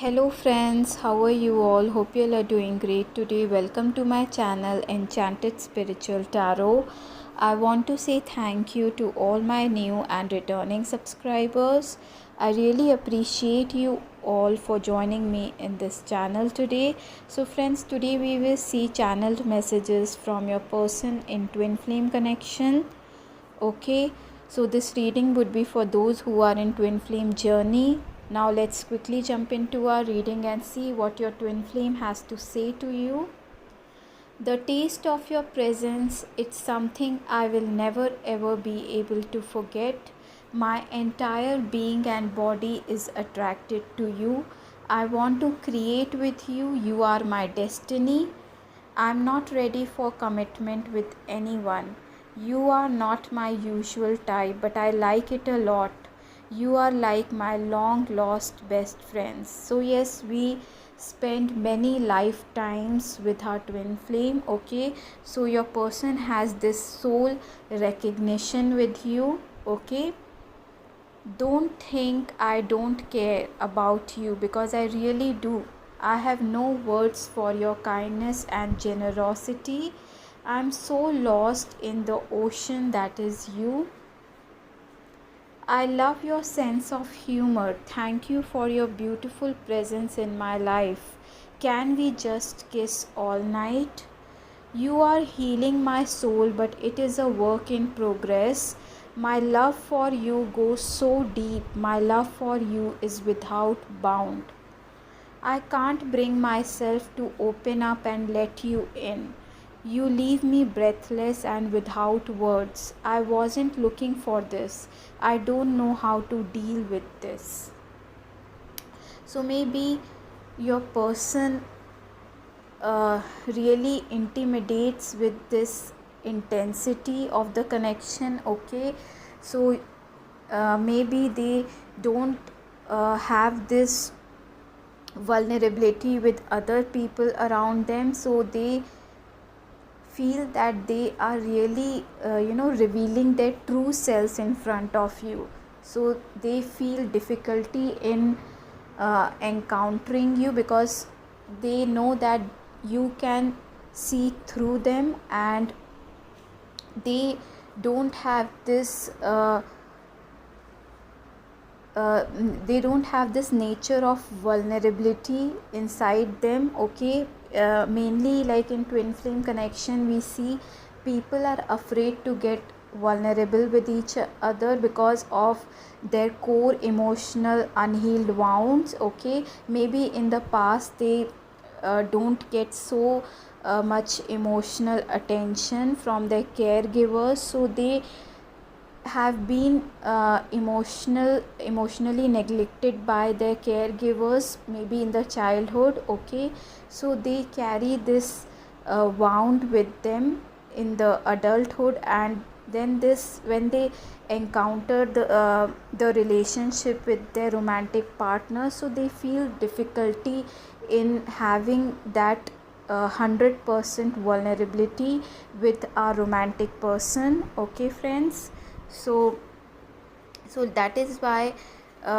Hello friends, how are you all? Hope you all are doing great today. Welcome to my channel Enchanted Spiritual Tarot. I want to say thank you to all my new and returning subscribers. I really appreciate you all for joining me in this channel today. So friends, today we will see channeled messages from your person in twin flame connection. Okay, so this reading would be for those who are in twin flame journey. Now let's quickly jump into our reading and see what your twin flame has to say to you. The taste of your presence, it's something I will never ever be able to forget. My entire being and body is attracted to you. I want to create with you. You are my destiny. I'm not ready for commitment with anyone. You are not my usual type, but I like it a lot. You are like my long lost best friends. So, yes, we spend many lifetimes with our twin flame. Okay, so your person has this soul recognition with you. Okay, don't think I don't care about you, because I really do. I have no words for your kindness and generosity. I'm so lost in the ocean that is you. I love your sense of humor. Thank you for your beautiful presence in my life. Can we just kiss all night? You are healing my soul, but it is a work in progress. My love for you goes so deep. My love for you is without bound. I can't bring myself to open up and let you in. You leave me breathless and without words. I wasn't looking for this. I don't know how to deal with this. So maybe your person really intimidates with this intensity of the connection. Okay, so maybe they don't have this vulnerability with other people around them, so they feel that they are really revealing their true selves in front of you. So they feel difficulty in encountering you, because they know that you can see through them, and they don't have this they don't have this nature of vulnerability inside them. Okay, mainly like in twin flame connection, we see people are afraid to get vulnerable with each other because of their core emotional unhealed wounds. Okay, maybe in the past they don't get so much emotional attention from their caregivers, so they have been emotionally neglected by their caregivers, maybe in the childhood. Okay, so they carry this wound with them in the adulthood, and then this, when they encounter the relationship with their romantic partner, so they feel difficulty in having that 100% vulnerability with our romantic person. Okay friends, so that is why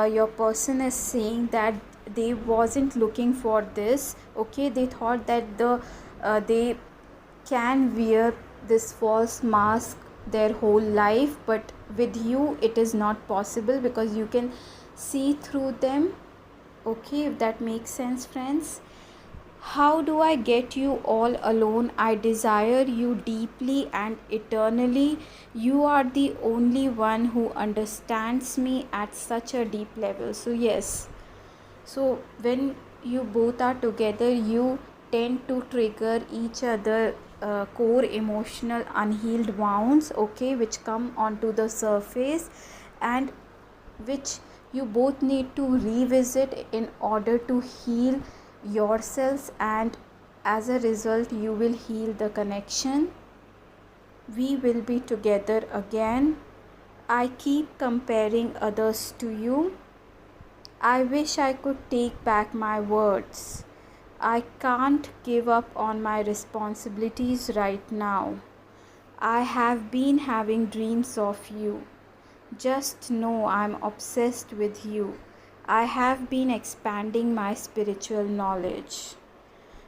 your person is saying that they wasn't looking for this. Okay, they thought that they can wear this false mask their whole life, but with you it is not possible, because you can see through them. Okay, if that makes sense friends. How do I get you all alone? I desire you deeply and eternally. You are the only one who understands me at such a deep level. So, yes. So, when you both are together, you tend to trigger each other core emotional unhealed wounds, okay, which come onto the surface, and which you both need to revisit in order to heal yourselves, and as a result you will heal the connection. We will be together again. I keep comparing others to you. I wish I could take back my words. I can't give up on my responsibilities right now. I have been having dreams of you. Just know I'm obsessed with you. I have been expanding my spiritual knowledge.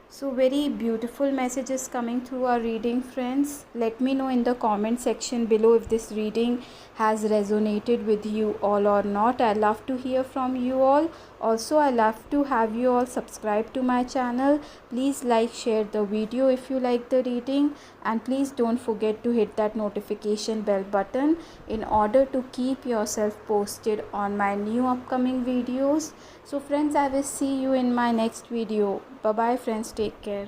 So very beautiful messages coming through our reading, friends. Let me know in the comment section below if this reading has resonated with you all or not. I love to hear from you all. Also, I love to have you all subscribe to my channel. Please like, share the video if you like the reading, and please don't forget to hit that notification bell button in order to keep yourself posted on my new upcoming videos. So friends, I will see you in my next video. Bye bye friends, take care.